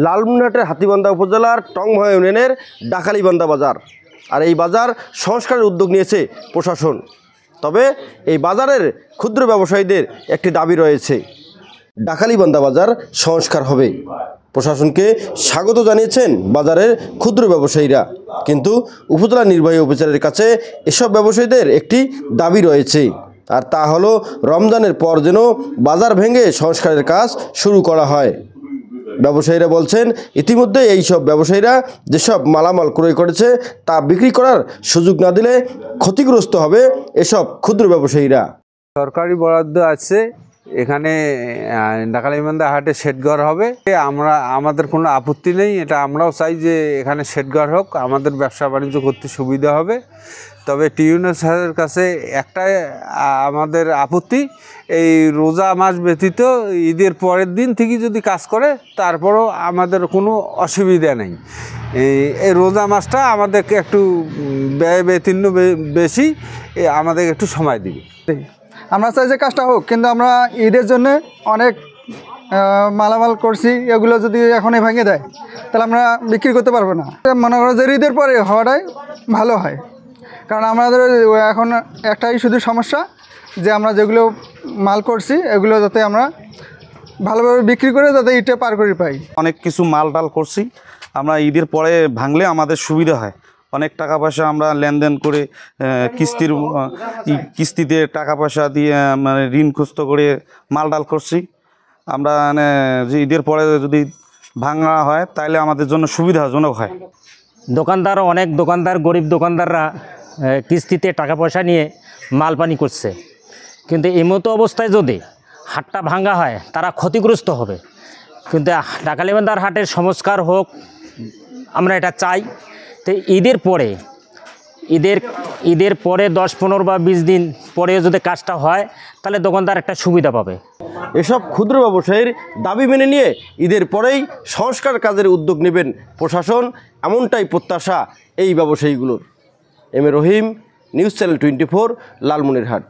লালমনিরহাটের হাতীবান্ধা উপজেলার টংভা ইউনিয়নের ডাকালিবান্ধা বাজার। আর এই বাজার সংস্কারের উদ্যোগ নিয়েছে প্রশাসন। তবে এই বাজারের ক্ষুদ্র ব্যবসায়ীদের একটি দাবি রয়েছে, ডাকালিবান্ধা বাজার সংস্কার হবে। প্রশাসনকে স্বাগত জানিয়েছেন বাজারের ক্ষুদ্র ব্যবসায়ীরা, কিন্তু উপজেলা নির্বাহী অফিসারের কাছে এসব ব্যবসায়ীদের একটি দাবি রয়েছে, আর তা হলো রমজানের পর যেন বাজার ভেঙে সংস্কারের কাজ শুরু করা হয়। ব্যবসায়ীরা বলছেন, ইতিমধ্যে এই সব ব্যবসায়ীরা যেসব মালামাল ক্রয় করেছে তা বিক্রি করার সুযোগ না দিলে ক্ষতিগ্রস্ত হবে এসব ক্ষুদ্র ব্যবসায়ীরা। সরকারি বরাদ্দ আছে, এখানে ডাকালিবান্ধা হাটে শেডঘর হবে। আমাদের কোনো আপত্তি নেই, এটা আমরাও চাই যে এখানে শেডঘর হোক, আমাদের ব্যবসা বাণিজ্য করতে সুবিধা হবে। তবে টিউনো স্যারের কাছে একটাই আমাদের আপত্তি, এই রোজা মাস ব্যতীত ঈদের পরের দিন থেকে যদি কাজ করে তারপরও আমাদের কোনো অসুবিধা নেই। এই রোজা মাসটা আমাদেরকে একটু ব্যয় বেতীর্ণ বেশি, আমাদের একটু সময় দিবে। আমরা চাই যে কাজটা হোক, কিন্তু আমরা ঈদের জন্য অনেক মালামাল করছি, এগুলো যদি এখনই ভেঙে দেয় তাহলে আমরা বিক্রি করতে পারবো না। মনে করো যে ঈদের পরে হওয়াটাই ভালো হয়, কারণ আমাদের এখন একটাই শুধু সমস্যা যে আমরা যেগুলো মাল করছি এগুলো যাতে আমরা ভালোভাবে বিক্রি করে যাতে ঈদটা পার করে পাই। অনেক কিছু মাল টাল করছি, আমরা ঈদের পরে ভাঙলে আমাদের সুবিধা হয়। অনেক টাকা পয়সা আমরা লেনদেন করে কিস্তিতে টাকা পয়সা দিয়ে মানে ঋণগ্রস্ত করে মাল ডাল করছি। আমরা মানে যে ঈদের পরে যদি ভাঙা হয় তাহলে আমাদের জন্য সুবিধাজনক হয়। দোকানদার, অনেক দোকানদার, গরিব দোকানদাররা কিস্তিতে টাকা পয়সা নিয়ে মাল পানি করছে, কিন্তু এই মতো অবস্থায় যদি হাটটা ভাঙা হয় তারা ক্ষতিগ্রস্ত হবে। কিন্তু ডাকালিবান্ধার হাটের সংস্কার হোক, আমরা এটা চাই। তো ঈদের পরে 10-15 বা 20 দিন পরে যদি কাজটা হয় তাহলে দোকানদার একটা সুবিধা পাবে। এসব ক্ষুদ্র ব্যবসায়ীর দাবি মেনে নিয়ে ঈদের পরেই সংস্কার কাজের উদ্যোগ নেবেন প্রশাসন, এমনটাই প্রত্যাশা এই ব্যবসায়ীগুলোর। M A Rahim, news channel 24, Lalmonirhat.